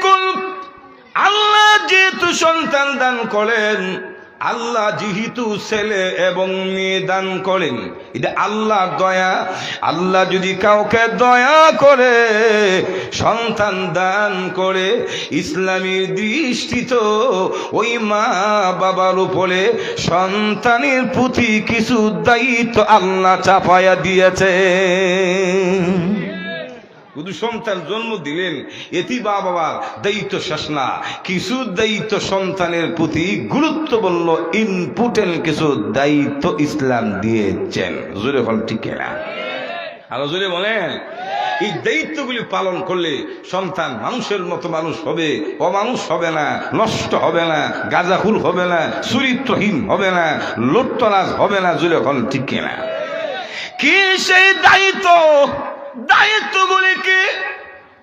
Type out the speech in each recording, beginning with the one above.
কুল আল্লাহ যেহেতু সন্তান দান করেন, আল্লাহ যেহেতু ছেলে এবং মেয়ে দান করেন, এটা আল্লাহর দয়া। আল্লাহ যদি কাউকে দয়া করে সন্তান দান করে, ইসলামের দৃষ্টিতে ওই মা বাবার উপরে সন্তানের প্রতি কিছু দায়িত্ব আল্লাহ চাপায়া দিয়েছে। শুধু সন্তান জন্ম দিলেন এটি বাবার দায়িত্ব শেষ না, কিছু দায়িত্ব সন্তানের প্রতি গুরুত্ব বলল, ইম্পর্টেন্ট কিছু দায়িত্ব ইসলাম দিয়েছেন। জোরে বল ঠিক না? আরো জোরে বলেন। এই দায়িত্বগুলি পালন করলে সন্তান মানুষের মতো মানুষ হবে, অমানুষ হবে না, নষ্ট হবে না, গাঁজাখুর হবে না, চরিত্রহীন হবে না, লুটতরাজ হবে না। জোরে বল ঠিক না? কি সেই দায়িত্ব? দায়িত্বগুলি কি?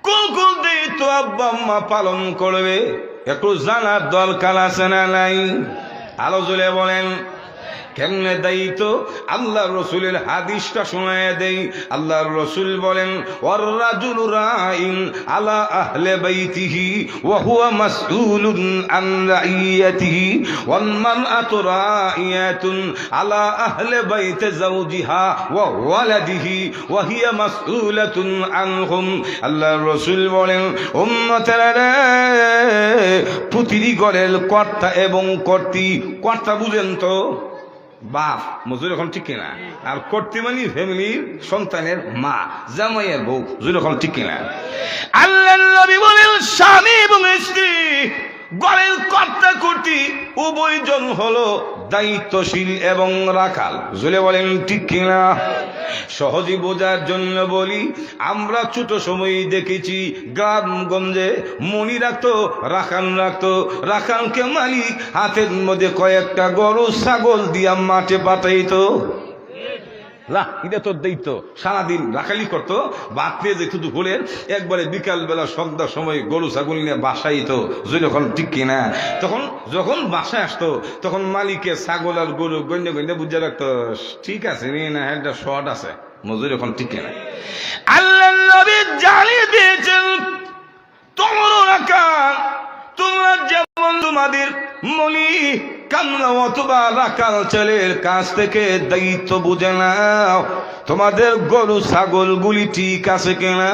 কোন কোন দায়িত্ব আব্বা আম্মা পালন করবে একটু জানার দরকার আছে না নাই? আলো জ্বলে বলেন। কেমনে দায়িত্ব? আল্লাহর রাসূলের হাদিসটা শোনায় দেই। আল্লাহর রাসূল বলেন, ওয়ার রাজুলু রাইন আলা আহলি বাইতিহি ওয়া হুয়া মাসউলুন আন রাইয়াতিহি ওয়াল মারআতু রাইয়াতুন আলা আহলি বাইতি যাওজিহা ওয়া ওয়ালাদিহি ওয়া হিয়া মাসউলাতুন আনহুম। আল্লাহর রাসূল বলেন, উম্মতেরা, প্রতিটি ঘরের কর্তা এবং কর্ত্রী। কর্তা বুঝেন তো? বাপ, মজুর এখন ঠিক কিনা? আর কর্ত্রী মানে ফ্যামিলির সন্তানের মা, জামাইয়ের বউ। জুর এখন ঠিক কিনা? আল্লাহর নবী বলেন, স্বামী এবং স্ত্রী ঘরের কর্তা কর্ত্রী উভয়জন হলো দায়িত্বশীল এবং রাখাল। জুলে বলেন ঠিক কিনা? সহজে বোঝার জন্য বলি, আমরা ছোট সময় দেখেছি গ্রামগঞ্জে মনি রাখতো, রাখালকে মালিক হাতের মধ্যে কয়েকটা গরু ছাগল দিয়া মাঠে পাঠাইতো। এটা তোর দায়িত্ব। সারাদিন রাখালি করতো, বাদ পেয়ে যেত দুপুরের, একবারে বিকাল বেলা সন্ধ্যার সময় গরু ছাগল নিয়ে বাসায় তো। যখন ঠিক কিনা? তখন যখন বাসায় আসতো তখন মালিকের ছাগল আর গরু গন্যে গন্যে বুঝে রাখতো, ঠিক আছে না, একটা শর্ট আছে। মজুর এখন ঠিক কিনা? আল্লাহ নবী জানিয়ে দিয়েছেন, তোমরা রাখাল, তোমরা যেমন তোমাদের মনি কামলা অথবা রাখাল ছেলের কাছ থেকে দায়িত্ব বুঝে নাও। তোমাদের গরু ছাগল গুলি ঠিক আছে কিনা,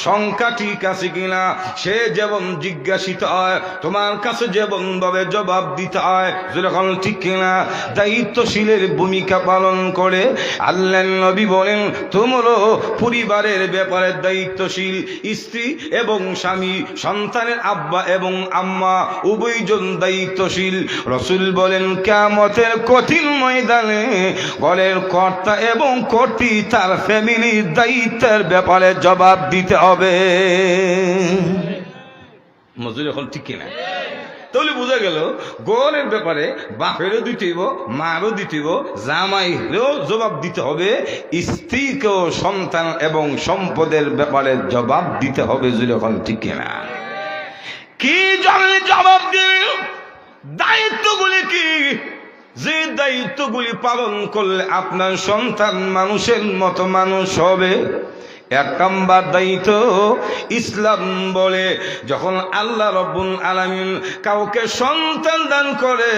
সংখ্যা ঠিক আছে কিনা, সে যেমন জিজ্ঞাসিত হয় তোমার কাছে যেমন ভাবে জবাব দিতে হয়। যেরকম ঠিক কিনা? দায়িত্বশীলের ভূমিকা পালন করে। আল্লাহর নবী বলেন, তোমরা পরিবারের ব্যাপারে দায়িত্বশীল। স্ত্রী এবং স্বামী, সন্তানের আব্বা এবং আম্মা উভয়জন দায়িত্বশীল। রাসূল বলেন, কিয়ামতের কঠিন ময়দানে ঘরের কর্তা এবং কর্ত্রী তার ফ্যামিলির দায়িত্বের ব্যাপারে জবাব দিতে হবে। মজুর এখন ঠিক কিনা? তাহলে বোঝা গেল ঘরের ব্যাপারে বাপেরও দিতেইব, মারও দিতেইব, জামাইরও জবাব দিতে হবে, স্ত্রীকেও সন্তান এবং সম্পদের ব্যাপারে জবাব দিতে হবে। এখন ঠিক কিনা? কি জবাব দিবে? দায়িত্বগুলি কি? যে দায়িত্বগুলি পালন করলে আপনার সন্তান মানুষের মতো মানুষ হবে। এক নাম্বার দায়িত্ব, ইসলাম বলে যখন আল্লাহ রাব্বুল আলামিন কাউকে সন্তান দান করে,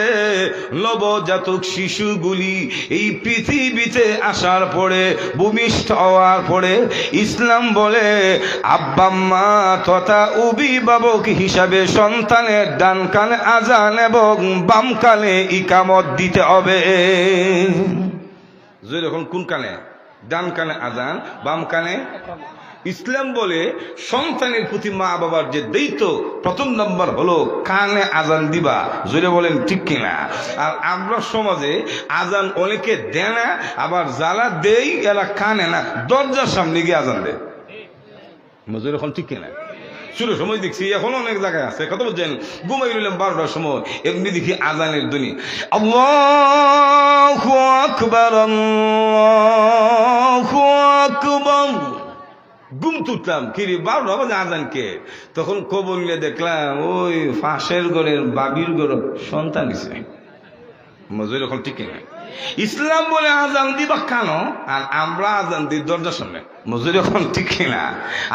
নবজাতক শিশুগুলি এই পৃথিবীতে আসার পরে, ভূমিষ্ঠ হওয়ার পরে, ইসলাম বলে আব্বা মা তথা অভিভাবক হিসাবে সন্তানের ডান কানে আজান এবং বাম কানে ইকামত দিতে হবে। যখন কোন কানে? ডান কানে আজান, বাম কানে। ইসলাম বলে সন্তানের প্রতি মা বাবার যে দায়িত্ব, প্রথম নম্বর হলো কানে আজান দিবা। জোরে বলেন ঠিক কিনা? আর আমরা সমাজে আজান অনেকে দেয় না, আবার যারা দেই এরা কানে না, দরজার সামনে গিয়ে আজান দেয়। মজুর এখন ঠিক কিনা? শুরু সময় দেখছি এখন অনেক জায়গায় আছে, কত বলছেন ঘুমাই রইলাম 12টার সময়, এমনি দেখি আজানের ধ্বনি, আল্লাহু আকবার আল্লাহু আকবার। ঘুম তুলতাম, কিরে 12টা বাজে আজানকে, তখন খবর নিয়ে দেখলাম ওই পাশের ঘরের বাবির ঘর সন্তান দিছে। মজুর এখন ঠিক কিনা? ইসলাম বলে আজান দিবা কেন, আর আমরা আজান দিই দরজার সামনে। মজুর এখন ঠিক কিনা?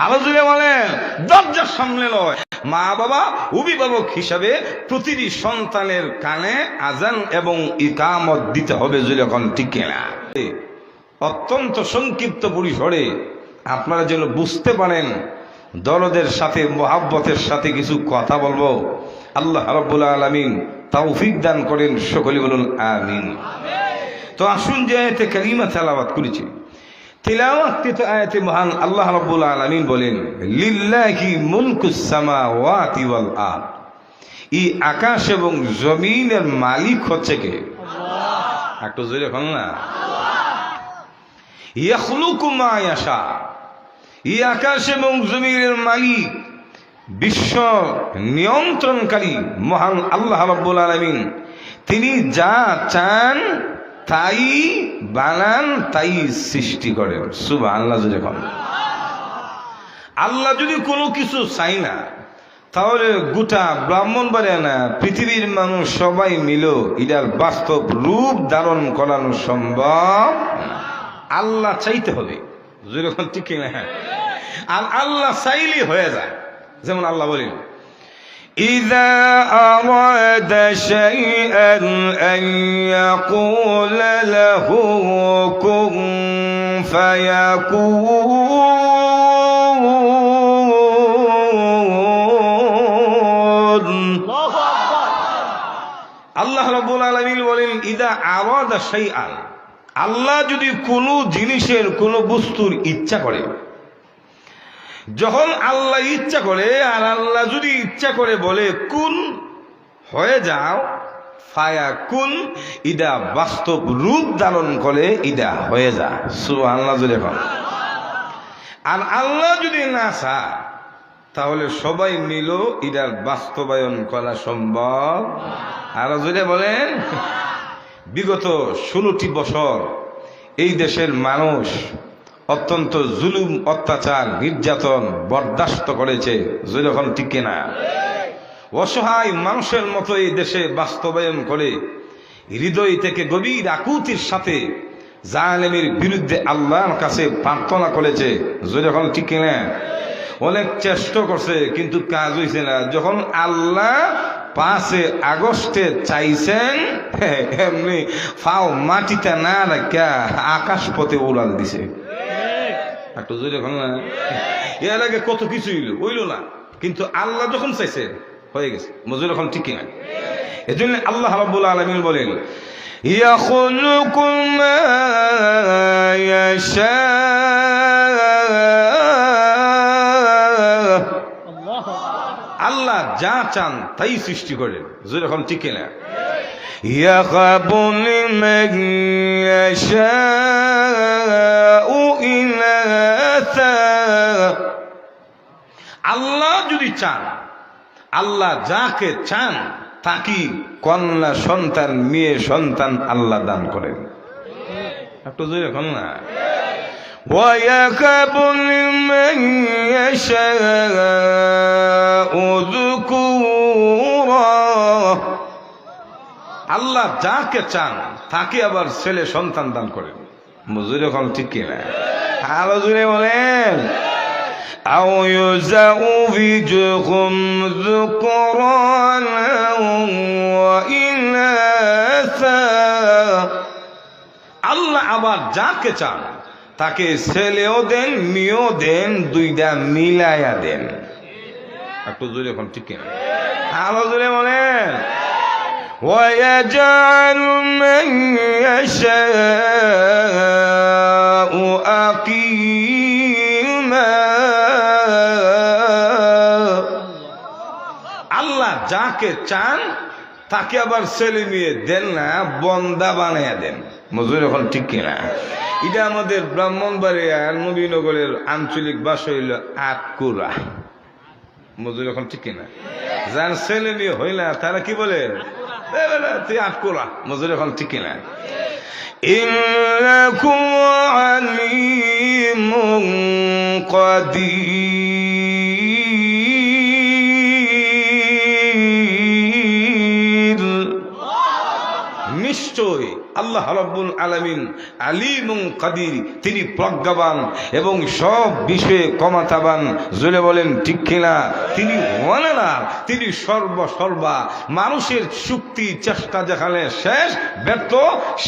আরো জুড়ে বলেন, দরজার সামনে নয়, মা বাবা অভিভাবক হিসাবে প্রতিটি সন্তানের কানে আজান এবং ইকামত দিতে হবে যখন ঠিক কিনা। অত্যন্ত সংক্ষিপ্ত পরিসরে আপনারা যেন বুঝতে পারেন, দরদের সাথে মোহাব্বতের সাথে কিছু কথা বলবো। আল্লাহ রাব্বুল আলামিন তৌফিক দান করেন, সকলে বলুন আমিন। তো আসুন যে আয়াতে কারিমা তেলাওয়াত করেছি, তিলাওয়াতকৃত আয়াতে মহান আল্লাহ রাব্বুল আলামিন বলেন, লিল্লাহি মুলকুস সামাওয়াতি ওয়াল আরদ, এই আকাশ এবং জমিনের মালিক হচ্ছে কে? আল্লাহ। একটু জোরে বলুন না। ইয়াখলুকু মা ইয়াশা, এই আকাশ এবং জমিনের মালিক, বিশ্ব নিয়ন্ত্রণকারী মহান আল্লাহ রাব্বুল আলামিন, তিনি যা চান তাই বানান, তাই সৃষ্টি করেন। সুবহানাল্লাহ। যখন আল্লাহ যদি কোনো কিছু চাই না, তাহলে গোটা ব্রাহ্মণবাড়িয়া না পৃথিবীর মানুষ সবাই মিল এটার বাস্তব রূপ ধারণ করানো সম্ভব না। আল্লাহ চাইতে হবে, যেরকম ঠিক না। আর আল্লাহ চাইলেই হয়ে যায়। যেমন আল্লাহ বলেন, ইযা আরাদা শাইআন আন ইয়াকুলা লাহু কুন ফায়াকুন। আল্লাহ রাব্বুল আলামিন বলেন, ইযা আরাদা শাইআন, আল্লাহ যদি কোনো জিনিসের কোনো বস্তুর ইচ্ছা করে, যখন আল্লাহ ইচ্ছা করে, আর আল্লাহ যদি ইচ্ছা করে বলে কুন হয়ে যাও, ফায়া কুন, ইদা বাস্তব রূপ ধারণ করে, ইদা হয়ে যা। সুবহানাল্লাহ। যখন আর আল্লাহ যদি না চায়, তাহলে সবাই মিল ইদার বাস্তবায়ন করা সম্ভব। আর যদি বলেন, বিগত 16টি বছর এই দেশের মানুষ অত্যন্ত জুলুম, অত্যাচার, নির্যাতন বরদাস্ত করেছে। যখন ঠিক কিনা। অসহায় মানুষের মতো এই দেশে বাস্তবায়ন করে হৃদয় থেকে গভীর আকুতির সাথে জালেমের বিরুদ্ধে আল্লাহর কাছে প্রার্থনা করেছে। যখন ঠিক কিনা। অনেক চেষ্টা করছে, কিন্তু কাজ হয়েছে না। যখন আল্লাহ 5 আগস্টে চাইছেন, এমনি ফাও মাটিতে না রাখা আকাশ পথে উড়াল দিছে। একটু জোরে বলুন না। এর আগে কত কিছু হইল না, কিন্তু আল্লাহ যখন চাইছে হয়ে গেছে। মজুর এখন ঠিক না। এজন্য আল্লাহ রাব্বুল আলামিন বলেন, ইয়াখলুকু মা ইয়াশা, আল্লাহ যা চান তাই সৃষ্টি করেন। যখন ঠিক না। ইয়াখাবু লিমান ইয়াশাউ ইনাসা, আল্লাহ যদি চান, আল্লাহ যাকে চান তাকে কন্যা সন্তান, মেয়ে সন্তান আল্লাহ দান করেন। একটু জোরে বলুন না। وَيَهَبُ لِمَن يَشَاءُ ذُكُورًا, আল্লাহ যাকে চান তাকে আবার ছেলে সন্তান দান করেন। মজুরে এখন ঠিক কিনা। আরো জোরে বলেন, আও ইউযাউযুকুম যুকরানা ওয়া ইনাসা, আল্লাহ আবার যাকে চান তাকে ছেলেও দেন, মেয়েও দেন, দুইটা মিলাইয়া দেন। একটু জোরে এখন ঠিক কিনা। আরো জোরে বলেন, وَيَجْعَلُ مَن يَشَاءُ عَقِيمًا, আল্লাহ যাকে চান তাকে আবার ছেলে মেয়ে দেন না, বন্দা বানাইয়া দেন। মজুর এখন ঠিক কিনা। এটা আমাদের ব্রাহ্মণবাড়িয়ার নবীনগরের আঞ্চলিক ভাষা হইল আটকুরা। মজুর এখন ঠিক কিনা। যার ছেলে মেয়ে হইল না তারা কি বলে, তুই আটকুরা। মজুর এখন ঠিক কিনা। ইন্নাকুম আলিমুন কাদির, নিশ্চয় আল্লাহ আল্লাহ রাব্বুল আলামিন আলিমুন কাদির, তিনি প্রজ্ঞাবান এবং সব বিষয়ে ক্ষমতাবান। জোরে বলেন ঠিক কিনা? তিনি ওয়ানার, তিনি সর্বসর্বা। মানুষের শক্তি চেষ্টা যেখানে শেষ, ব্যর্থ,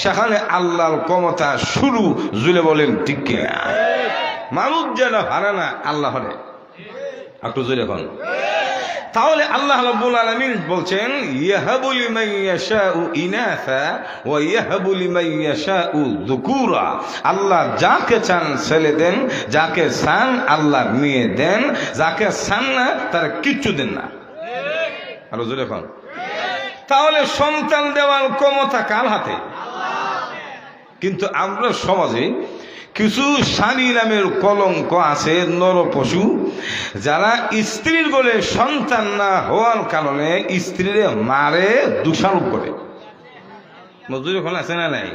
সেখানে আল্লাহর ক্ষমতা শুরু। জোরে বলেন ঠিক কিনা? মানুষ যেন হারে না, আল্লাহ হারে। একটু জোরে এখন। তাহলে আল্লাহ রাব্বুল আলামিন বলছেন ইয়াহাবু লিমান ইয়াশাউ ইনাসা ওয়া ইয়াহাবু লিমান ইয়াশাউ যুকুরা। আল্লাহ যাকে চান ছেলে দেন, যাকে চান আল্লাহ মেয়ে দেন, যাকে চান না তার কিচ্ছু দেন না। আর জোরে এখন। তাহলে সন্তান দেওয়ার ক্ষমতা কার হাতে? কিন্তু আমরা সমাজে কিছু স্বামী নামের কলঙ্ক আছে, নর পশু, যারা স্ত্রীর বলে সন্তান না হওয়ার কারণে স্ত্রীর মারে, দোষারোপ করে। মজুরি ওখানে আছে না নাই?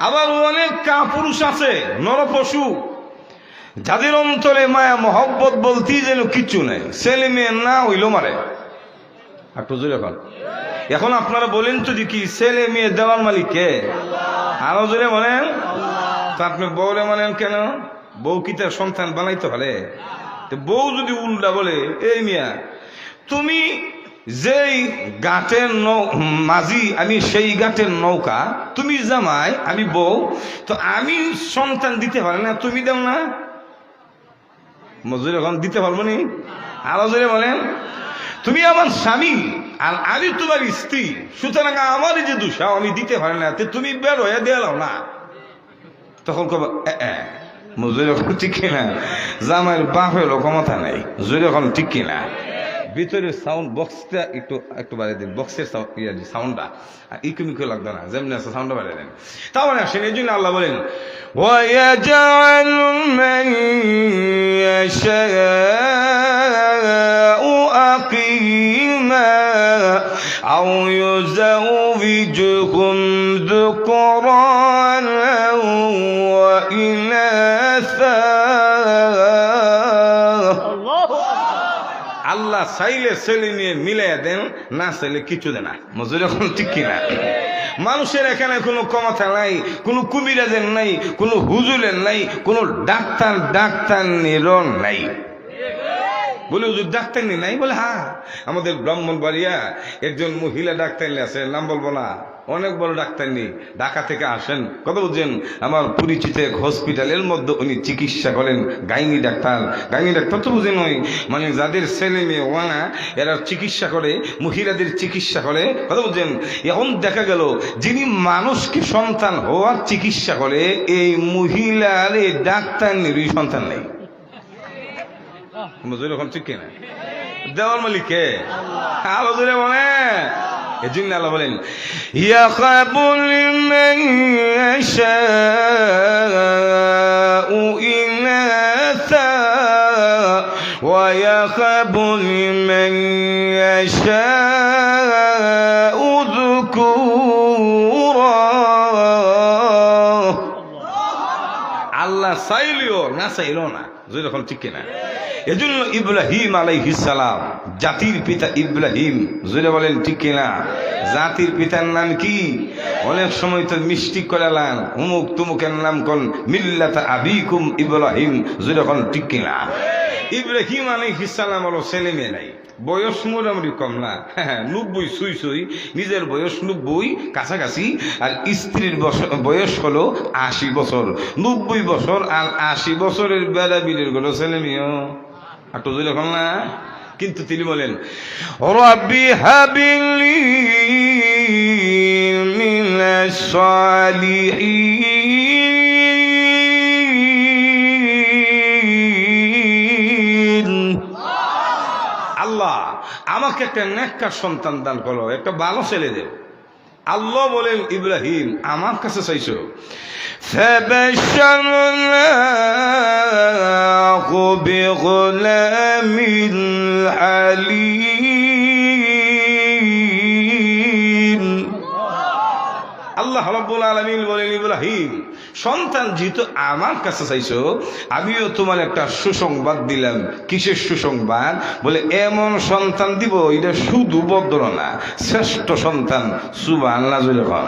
আবার অনেক কাপুরুষ আছে, নর পশু, যাদের অন্তরে মায়া মহব্বত বলতেই যেন কিচ্ছু নেই, ছেলে মেয়ে না হইলো মারে। একটু জোরে এখন। এখন আপনারা বলেন তো কি ছেলে মেয়ে দেওয়ার মালিক কে? আরো জোরে বলেন। তো আপনি বউরে মানেন কেন? বউ কি তার সন্তান বানাইতে পারে? বউ যদি উল্টা বলে, এই মিয়া তুমি যেই ঘাটের মাঝি, আমি সেই ঘাটের নৌকা, তুমি জামাই, আমি বউ, তো আমি সন্তান দিতে পারি না, তুমি দেও না, মজুরি এখন দিতে পারবো নি? আরো জোরে বলেন। তুমি আমার স্বামী আর আমি তোমার স্ত্রী, সুতরাং আমারই যে দোষা, আমি দিতে পারি না, তুমি বের হয়ে দেওয়াও না। তখন কব মজুরি এখন ঠিক কিনা? জামাইয়ের বাপের ক্ষমতা নাই। জোরে এখন ঠিক কিনা? ভিতরে সাউন্ড বক্সটা একটু বাড়িয়ে দিন, বক্সের সাউন্ডটা ইকুমিকু লাগতো না, যেমনি আছে সাউন্ডটা বাড়িয়ে দেন। তাহলে আসেন, এই জন্য আল্লাহ বলেন ওয়ায়াজআলু মান ইয়াশাউ আকিমা আও ইউযাউযুহুম যুকরানা ওয়া ইনাসা। আল্লাহ চাইলে ছেলে নিয়ে মিলাই দেন, না চাইলে কিছু দেন না। মজুরি এখন ঠিক কিনা? মানুষের এখানে কোনো ক্ষমতা নাই, কোনো কুবিরাজের নাই, কোনো হুজুরের নাই, কোনো ডাক্তার নিরন নাই। বলে হুজুর ডাক্তার নি নাই? বলে হ্যাঁ, আমাদের ব্রাহ্মণবাড়িয়া একজন মহিলা ডাক্তার আছে, নাম বলবো না, অনেক বড় ডাক্তার নেই, ঢাকা থেকে আসেন, কথা বুঝছেন, আমার পরিচিত এক হসপিটালের মধ্যে উনি চিকিৎসা করেন। গাইনি ডাক্তার তো বুঝেন ওই মানে যাদের ছেলে মেয়ে ওয়ানা, এরা চিকিৎসা করে, মহিলাদের চিকিৎসা করে, কথা বুঝছেন। এখন দেখা গেল যিনি মানুষকে সন্তান হওয়ার চিকিৎসা করে, এই মহিলার এই ডাক্তার নিরই সন্তান নেই। এখন ঠিক কিনা? দেওয়ার মালিক কে? আলো জোরে বলে। এজন্য আল্লাহ বলেন ইয়াখাবু লিমান ইয়াশাউ ইনাসা ওয়া ইয়াখাবু লিমান ইয়াশাউ যুকুরা। আল্লাহ চাইলেও না চাইলেও না। যখন ঠিক কিনা? এজন্য ইব্রাহিম আলাইহিস সালাম, জাতির পিতা ইব্রাহিম, জোরে বলেন ঠিক কিনা? জাতির পিতার নাম কি? অনেক সময় তো মিষ্টি করালাম, অমুক তুমুকের নাম কোন মিল্লাতা আবিকুম ইব্রাহিম, জোরে বলেন ঠিক কিনা? ইব্রাহিম আলাইহিস সালাম হলো ছেলে মেয়ে নাই, বয়স মোটামুটি কম না, 90 সুই, নিজের বয়স 90 কাছাকাছি, আর স্ত্রীর বয়স হলো 80 বছর। 90 বছর আর 80 বছরের বেড়া বিলের গেল ছেলে মেয়ে, একটু জোরে এখন না। কিন্তু তিনি বলেন রাব্বি হাবিলি মিনাস সালিহিন। আল্লাহ আমাকে একটা নেককার সন্তান দান করো, একটা ভালো ছেলে দেও। আল্লাহ বলেন ইব্রাহিম আমার কাছে চাইছো। ফাবাশশারনাহু বিগুলামিন হালিম। আল্লাহ রাব্বুল আলামিন বলেন ইব্রাহিম সন্তান যেহেতু আমার কাছে চাইছো, আমিও তোমার একটা সুসংবাদ দিলাম। কিসের সুসংবাদ? বলে এমন সন্তান দিব, এটা শুধু বদল না, শ্রেষ্ঠ সন্তান। সুবহানাল্লাহ।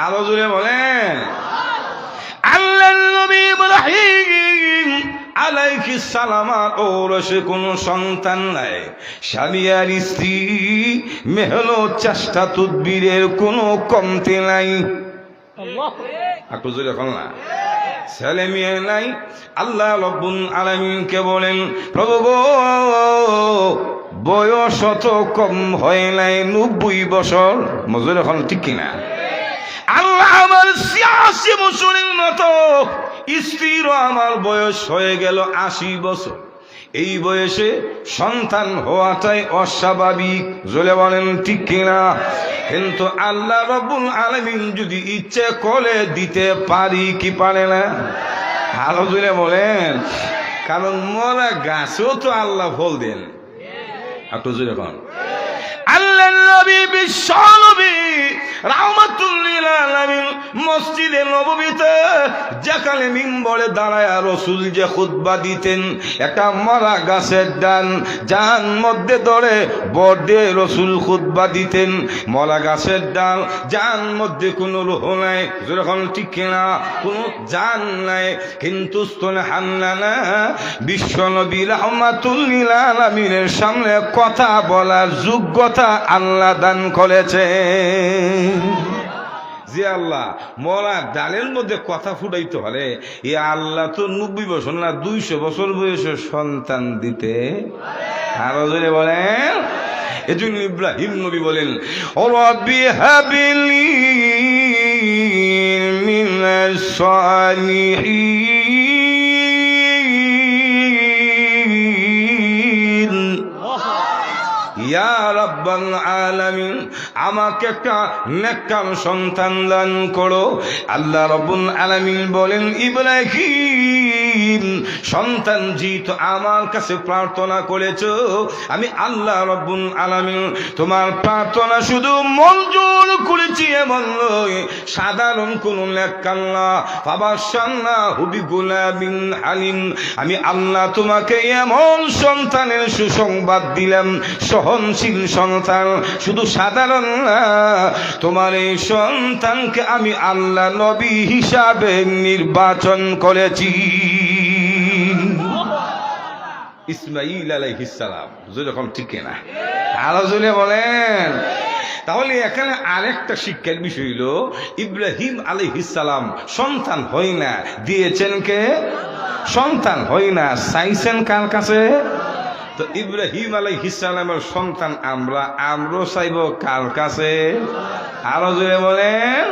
আরো জোরে বলেন। আল্লাহর নবী ইব্রাহিম আলাইহিস সালামের ঔরসে কোনো সন্তান নাই, স্বামী আর স্ত্রী মেহলো চেষ্টা তদবিরের কোনো কমতি নাই। একটু জোরে এখন না, ছেলে মেয়ে নাই। আল্লাহ রাব্বুল আলামিনকে বলেন, প্রভু গো, বয়স অত কম হয় নাই, 90 বছর। মজুর এখন ঠিক কিনা? আল্লাহ আমার 86 বছরের মতো, স্ত্রীরও আমার বয়স হয়ে গেল 80 বছর। এই বয়সে সন্তান হওয়াটাই অস্বাভাবিক। জোরে বলেন ঠিক কিনা? কিন্তু আল্লাহ রাব্বুল আলামিন যদি ইচ্ছে করে দিতে পারি কি পারে না? আরো জোরে বলেন। কারণ মরা গাছেও তো আল্লাহ ফল দেন। একটু জোরে বলেন। আল্লাহ নবী বিশ্ব নবী রাহমাতুল লিল আলামিন মসজিদে নববীতে যেখানে মিম্বরে দাঁড়ায় রাসূল যে খুতবা দিতেন, একটা মরা গাছের ডাল যার মধ্যে ধরে বড়ে রাসূল খুতবা দিতেন। মরা গাছের ডাল যার মধ্যে কোনো রূহ নাই, যখন ঠিক কিনা, কোনো জান নাই, কিন্তু সুবহানাল্লাহ বিশ্ব নবী রাহমাতুল লিল আলামিনের সামনে কথা বলার যোগ্যতা আল্লাহ দান করেছে। যে আল্লাহ মরা ডালের মধ্যে কথা ফুটাইতে পারে, এ আল্লাহ তো 90 বছর না 200 বছর বয়সে সন্তান দিতে। আরো জোরে বলেন। এজন্য ইব্রাহিম নবী বলেন, ও রব্বি হাবিলি মিনাস সালিহিন, ইয়া রাব্বাল আলামিন, আমাকে একটা নেককার সন্তান দান করো। আল্লাহ রাব্বুল আলামিন বলেন, ইব্রাহিম সন্তান যেহেতু আমার কাছে প্রার্থনা করেছো, আমি আল্লাহ রাব্বুল আলামিন তোমার প্রার্থনা শুধু মঞ্জুর করেছি। এমন নয় সাধারণ কোন নেককার না, ফাবাশশারনাহু বিগুলামিন হালিম, আমি আল্লাহ তোমাকে এমন সন্তানের সুসংবাদ দিলাম, সহনশীল সন্তান, শুধু সাধারণ না, তোমার এই সন্তানকে আমি আল্লাহ নবী হিসাবে নির্বাচন করেছি। ইসমাঈল আলাইহিস সালাম। যখন ঠিক না, আরো জোরে বলেন। তাহলে এখানে আরেকটা শিক্ষার বিষয় হলো, ইব্রাহিম আলাইহিস সালাম সন্তান হয় না, দিয়েছেন কে? সন্তান হয় না, চাইছেন কার কাছে? তো ইব্রাহিম আলাইহিস সালামের সন্তান আমরাও চাইব কার কাছে? আরো জোরে বলেন।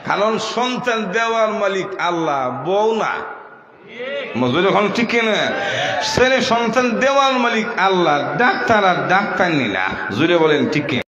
কারণ সন্তান দেওয়ার মালিক আল্লাহ, বউ না। মজুর এখন ঠিক কিনা? ছেলে সন্তান দেওয়ার মালিক আল্লাহ, ডাক্তার আর ডাক্তার নিনা। জোরে বলেন ঠিক কিনা?